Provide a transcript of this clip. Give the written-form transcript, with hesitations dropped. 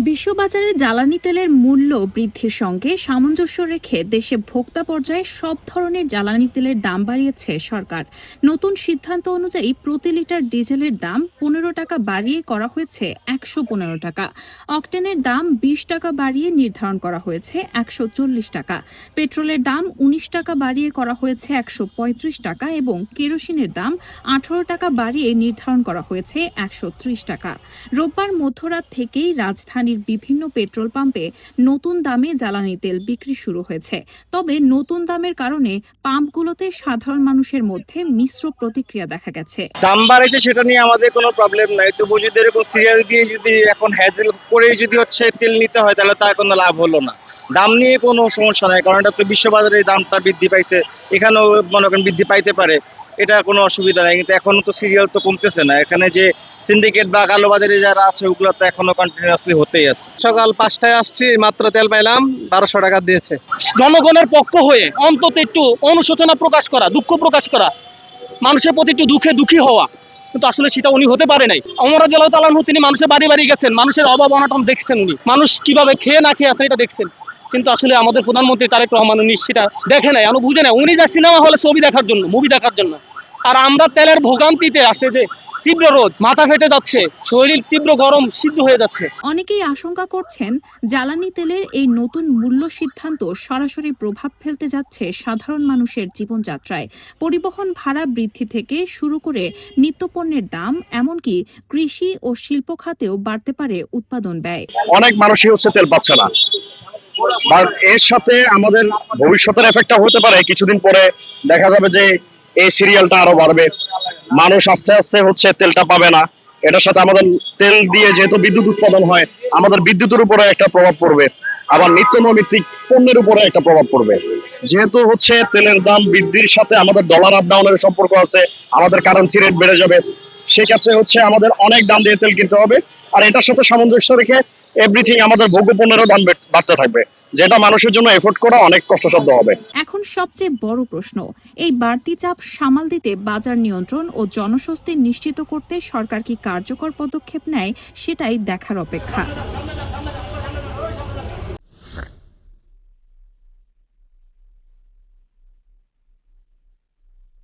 বিশ্ববাজারে জ্বালানি তেলের মূল্য বৃদ্ধির সঙ্গে সামঞ্জস্য রেখে দেশে ভোক্তা পর্যায়ে সব ধরনের জ্বালানি তেলের দাম বাড়িয়েছে সরকার। নতুন সিদ্ধান্ত অনুযায়ী প্রতি লিটার ডিজেলের দাম ১৫ টাকা বাড়িয়ে করা হয়েছে ১১৫ টাকা। অকটেনের দাম ২০ টাকা বাড়িয়ে নির্ধারণ করা হয়েছে ১৪০ টাকা। পেট্রোলের দাম ১৯ টাকা বাড়িয়ে করা হয়েছে ১৩৫ টাকা এবং কেরোসিনের দাম ১৮ টাকা বাড়িয়ে নির্ধারণ করা হয়েছে ১৩০ টাকা। রোববার মধ্যরাত থেকেই রাজধানীর বিভিন্ন পেট্রোল পাম্পে নতুন দামে জ্বালানি তেল বিক্রি শুরু হয়েছে। তবে নতুন দামের কারণে পাম্পগুলোতে সাধারণ মানুষের মধ্যে মিশ্র প্রতিক্রিয়া দেখা গেছে। দাম বাড়াইছে সেটা নিয়ে আমাদের কোনো প্রবলেম নাই, তবু যদি এরকম সিরিয়াল দিয়ে যদি এখন হ্যাজেল করে যদি তেল নিতে হয় তাহলে তার কোনো লাভ হলো না। দাম নিয়ে কোনো সমস্যা নাই, কারণ এটা তো বিশ্ববাজারে দামটা বৃদ্ধি পাইছে, এখানেও মনে করেন বৃদ্ধি পাইতে পারে, এটা কোনো অসুবিধা নাই। কিন্তু এখনো তো সিরিয়াল তো কমতেছে না, এখানে যে সিন্ডিকেট বা কালোবাজারে যারা আছে ওগুলো তো এখনো কন্টিনিউয়াসলি হতেই আছে। সকাল 5টায় আসছি, মাত্র তেল পাইলাম 1200 টাকা দিয়েছে। জনগণের পক্ষ হয়ে অন্তত একটু অনুশোচনা প্রকাশ করা, দুঃখ প্রকাশ করা, মানুষের প্রতি একটু দুঃখী হওয়া, কিন্তু আসলে সেটা উনি হতে পারে নাই। ওমর রাদিয়াল্লাহু তাআলা তিনি মানুষের বাড়ি বাড়ি গেছেন, মানুষের অভাব অনটন দেখছেন, উনি মানুষ কিভাবে খেয়ে না খেয়ে আছে এটা দেখছেন। কিন্তু আসলে আমাদের প্রধানমন্ত্রী তারেক রহমান উনি সেটা দেখে নাই, উনি বুঝে নাই। উনি যা সিনেমা হলে ছবি দেখার জন্য, মুভি দেখার জন্য, আর আমরা তেলের ভোগান্তিতে আসে যে তীব্র রোদ, মাথা ফেটে যাচ্ছে, শরীর তীব্র গরম, সিদ্ধ হয়ে যাচ্ছে। অনেকেই আশঙ্কা করছেন জ্বালানি তেলের এই নতুন মূল্য সিদ্ধান্ত সরাসরি প্রভাব ফেলতে যাচ্ছে সাধারণ মানুষের জীবনযাত্রায়। পরিবহন ভাড়া বৃদ্ধি থেকে শুরু করে নিত্যপণ্যের দাম, এমনকি কৃষি ও শিল্প খাতেও বাড়তে পারে উৎপাদন ব্যয়। অনেক মানুষই তেল পাচ্ছে না। এর সাথে আমাদের ভবিষ্যতের এফেক্টটা হতে পারে, কিছুদিন পরে দেখা যাবে যে এই সিরিয়ালটা আরো বাড়বে, মানুষ আস্তে আস্তে তেলটা পাবে না। এটার সাথে আমাদের তেল দিয়ে যেহেতু বিদ্যুৎ উৎপাদন হয়, আমাদের বিদ্যুতের উপরে একটা প্রভাব পড়বে, আবার নিত্য নৈমিত্তিক পণ্যের উপরে একটা প্রভাব পড়বে। যেহেতু তেলের দাম বৃদ্ধির সাথে আমাদের ডলার আপ ডাউনের সম্পর্ক আছে, আমাদের কারেন্সি রেট বেড়ে যাবে, সেক্ষেত্রে আমাদের অনেক দাম দিয়ে তেল কিনতে হবে। আর এটার সাথে সামঞ্জস্য রেখে এভরিথিং আমাদের ভোগ্য পণ্যেরও দাম বাড়তে থাকবে, যেটা মানুষের জন্য এফোর্ড করা অনেক কষ্টসাধ্য হবে। এখন সবচেয়ে বড় প্রশ্ন, এই বাড়তি চাপ সামাল দিতে বাজার নিয়ন্ত্রণ ও জনস্বস্তি নিশ্চিত করতে সরকার কি কার্যকর পদক্ষেপ নেয়, সেটাই দেখার অপেক্ষা।